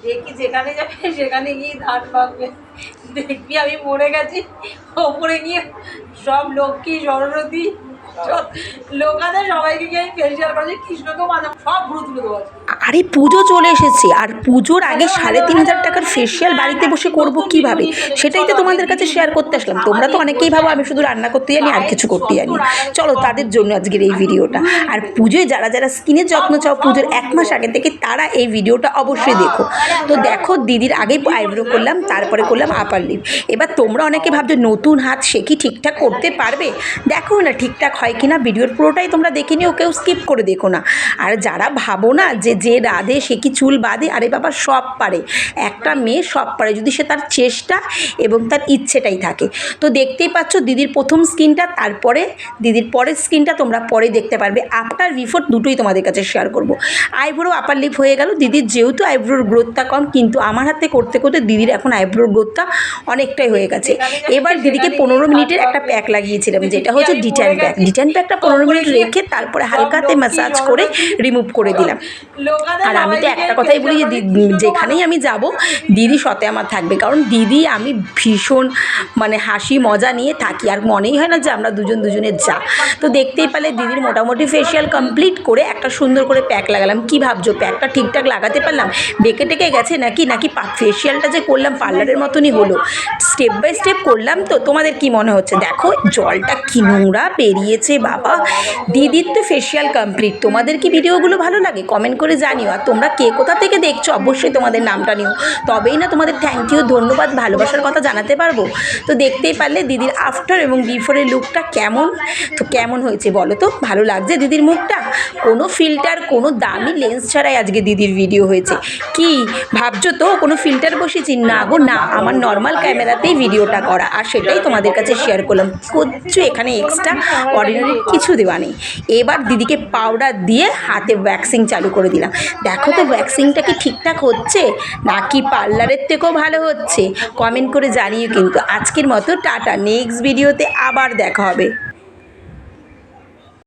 দেখি যেখানে যাবে সেখানে গিয়ে ধান পাকবে, দেখবি আমি মরে গেছি, ওপরে গিয়ে সব লক্ষ্মী সরস্বতী লোকাদের সবাইকে গিয়ে আমি ফেসিয়াল করেছি, কৃষ্ণকে মাথা সব ভুরু তুলে দেবো। আরে পুজো চলে এসেছে, আর পুজোর আগে ৩,৫০০ টাকার ফেসিয়াল বাড়িতে বসে করব কিভাবে, সেটাই তো তোমাদের কাছে শেয়ার করতে আসলাম। তোমরা তো অনেকেই ভাবো আমি শুধু রান্না করতে জানি আর কিছু করতে জানি। চলো তাদের জন্য আজকের এই ভিডিওটা। আর পুজোয় যারা যারা স্কিনের যত্ন চাও পুজোর 1 মাস আগে থেকে, তারা এই ভিডিওটা অবশ্যই দেখো। তো দেখো, দিদির আগেই আইব্রো করলাম, তারপরে করলাম আপার লিপ। এবার তোমরা অনেকে ভাবছো নতুন হাত সে কি ঠিকঠাক করতে পারবে, দেখো না ঠিকঠাক হয় কিনা, ভিডিওর পুরোটাই তোমরা দেখে নিও, কেউ স্কিপ করে দেখো না। আর যারা ভাবো না যে রাধে সে কি চুল বাঁধে, আরে বাবা সব পারে, একটা মেয়ে সব পারে যদি সে তার চেষ্টা এবং তার ইচ্ছেটাই থাকে। তো দেখতেই পাচ্ছ দিদির প্রথম স্কিনটা, তারপরে দিদির পরের স্কিনটা তোমরা পরে দেখতে পারবে। আফটার বিফোর দুটোই তোমাদের কাছে শেয়ার করব। আইব্রো আপার লিপ হয়ে গেল দিদির, যেহেতু আইব্রোর গ্রোথটা কম, কিন্তু আমার হাতে করতে করতে দিদির এখন আইব্রোর গ্রোথটা অনেকটাই হয়ে গেছে। এবার দিদিকে 15 মিনিটের একটা প্যাক লাগিয়েছিলাম, যেটা হচ্ছে ডিট্যান প্যাক। ডিট্যান প্যাকটা 15 মিনিট রেখে তারপরে হালকাতে ম্যাসাজ করে রিমুভ করে দিলাম। আর আমি তো একটা কথাই বলি যে যেখানেই আমি যাব দিদি সাথে আমার থাকবে, কারণ দিদি আমি ভীষণ মানে হাসি মজা নিয়ে থাকি, আর মনেই হয় না যে আমরা দুজনের যা। তো দেখতেই পেলে দিদির মোটামুটি ফেসিয়াল কমপ্লিট করে একটা সুন্দর করে প্যাক লাগালাম। কি ভাবছো প্যাকটা ঠিকঠাক লাগাতে পারলাম? বেঁকে টেকে গেছে নাকি ফেসিয়ালটা যে করলাম পার্লারের মতনই হলো? স্টেপ বাই স্টেপ করলাম। তো তোমাদের কি মনে হচ্ছে? দেখো জলটা কি নোংরা বেরিয়েছে বাবা। দিদির তো ফেসিয়াল কমপ্লিট। তোমাদের কি ভিডিওগুলো ভালো লাগে? কমেন্ট করে জানিও। আর তোমরা কে কোথা থেকে দেখছো অবশ্যই তোমাদের নামটা নিও, তবেই না তোমাদের থ্যাংক ইউ, ধন্যবাদ, ভালোবাসার কথা জানাতে পারবো। তো দেখতেই পারলে দিদির আফটার এবং বিফোরের লুকটা কেমন। তো কেমন হয়েছে বলো তো? ভালো লাগছে দিদির মুখটা? কোনো ফিল্টার, কোনো দামি লেন্স ছাড়াই আজকে দিদির ভিডিও হয়েছে। কি ভাবছো তো কোনো ফিল্টার বসেছি? না গো না, আমার নর্মাল ক্যামেরাতেই ভিডিওটা করা, আর সেটাই তোমাদের কাছে শেয়ার করলাম। কিচ্ছু এখানে এক্সট্রা অর্ডিনারি কিছু দেওয়া নেই। এবার দিদিকে পাউডার দিয়ে হাতে ওয়্যাক্সিং চালু করে দিলাম। দেখো তো ওয়্যাক্সিংটা কি ঠিকঠাক হচ্ছে নাকি পার্লারের থেকেও ভালো হচ্ছে? কমেন্ট করে জানিও কিন্তু। আজকের মতো টাটা, নেক্সট ভিডিওতে আবার দেখা হবে।